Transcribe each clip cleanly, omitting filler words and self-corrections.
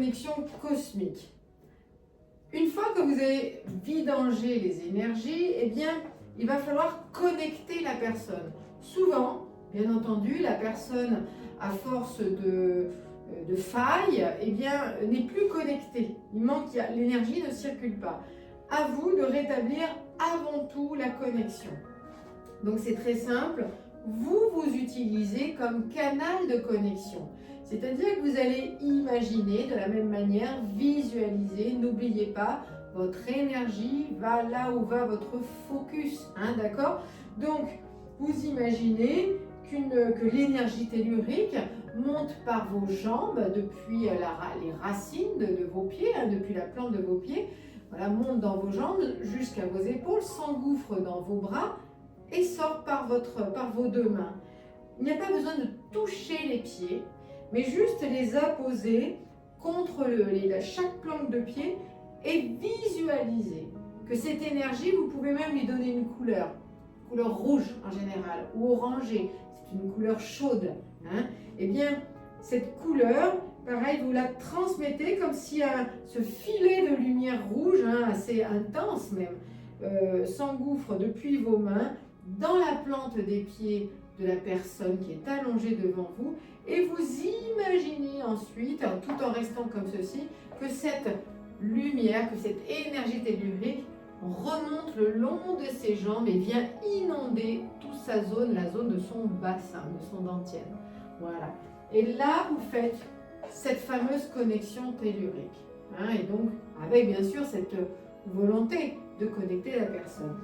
connexion cosmique. Une fois que vous avez vidangé les énergies, eh bien, il va falloir connecter la personne. Souvent, bien entendu, la personne, à force de failles, eh bien, n'est plus connectée. Il manque, l'énergie ne circule pas. À vous de rétablir avant tout la connexion. Donc c'est très simple, vous utilisez comme canal de connexion. C'est-à-dire que vous allez imaginer de la même manière, visualiser, n'oubliez pas, votre énergie va là où va votre focus, hein, d'accord? Donc vous imaginez que l'énergie tellurique monte par vos jambes, depuis les racines de vos pieds, hein, depuis la plante de vos pieds, voilà, monte dans vos jambes jusqu'à vos épaules, s'engouffre dans vos bras et sort par vos deux mains. Il n'y a pas besoin de toucher les pieds, mais juste les apposer contre chaque planque de pied et visualiser que cette énergie, vous pouvez même lui donner une couleur rouge en général, ou orangée, c'est une couleur chaude. Hein. Eh bien, cette couleur, pareil, vous la transmettez comme si ce filet de lumière rouge, hein, assez intense même, s'engouffre depuis vos mains dans la plante des pieds de la personne qui est allongée devant vous, et vous imaginez ensuite, tout en restant comme ceci, que cette lumière, que cette énergie tellurique remonte le long de ses jambes et vient inonder toute sa zone, la zone de son bassin, de son dentière. Voilà. Et là, vous faites cette fameuse connexion tellurique. Hein, et donc, avec bien sûr cette volonté de connecter la personne.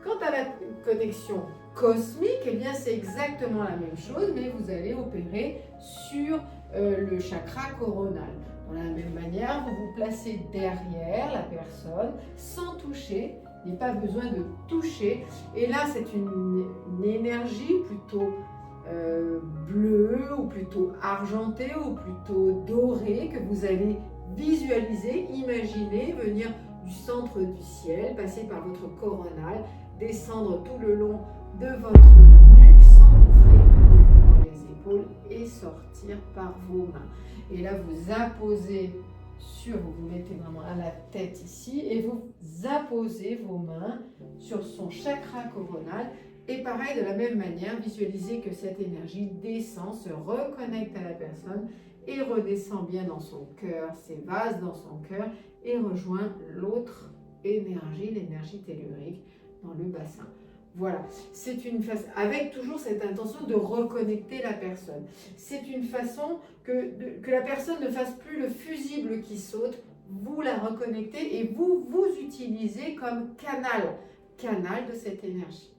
Quant à la connexion cosmique, eh bien c'est exactement la même chose, mais vous allez opérer sur le chakra coronal. De la même manière, vous vous placez derrière la personne sans toucher, il n'y a pas besoin de toucher. Et là, c'est une énergie plutôt bleue, ou plutôt argentée, ou plutôt dorée, que vous allez visualiser, imaginer venir du centre du ciel, passer par votre coronal, descendre tout le long de votre nuque, s'engouffrer dans les épaules et sortir par vos mains. Et là, vous apposez vous mettez vraiment à la tête ici, et vous apposez vos mains sur son chakra coronal. Et pareil, de la même manière, visualisez que cette énergie descend, se reconnecte à la personne et redescend bien dans son cœur, s'évase dans son cœur et rejoint l'autre énergie, l'énergie tellurique, dans le bassin. Voilà, c'est une façon, avec toujours cette intention de reconnecter la personne. C'est une façon que la personne ne fasse plus le fusible qui saute, vous la reconnectez et vous utilisez comme canal de cette énergie.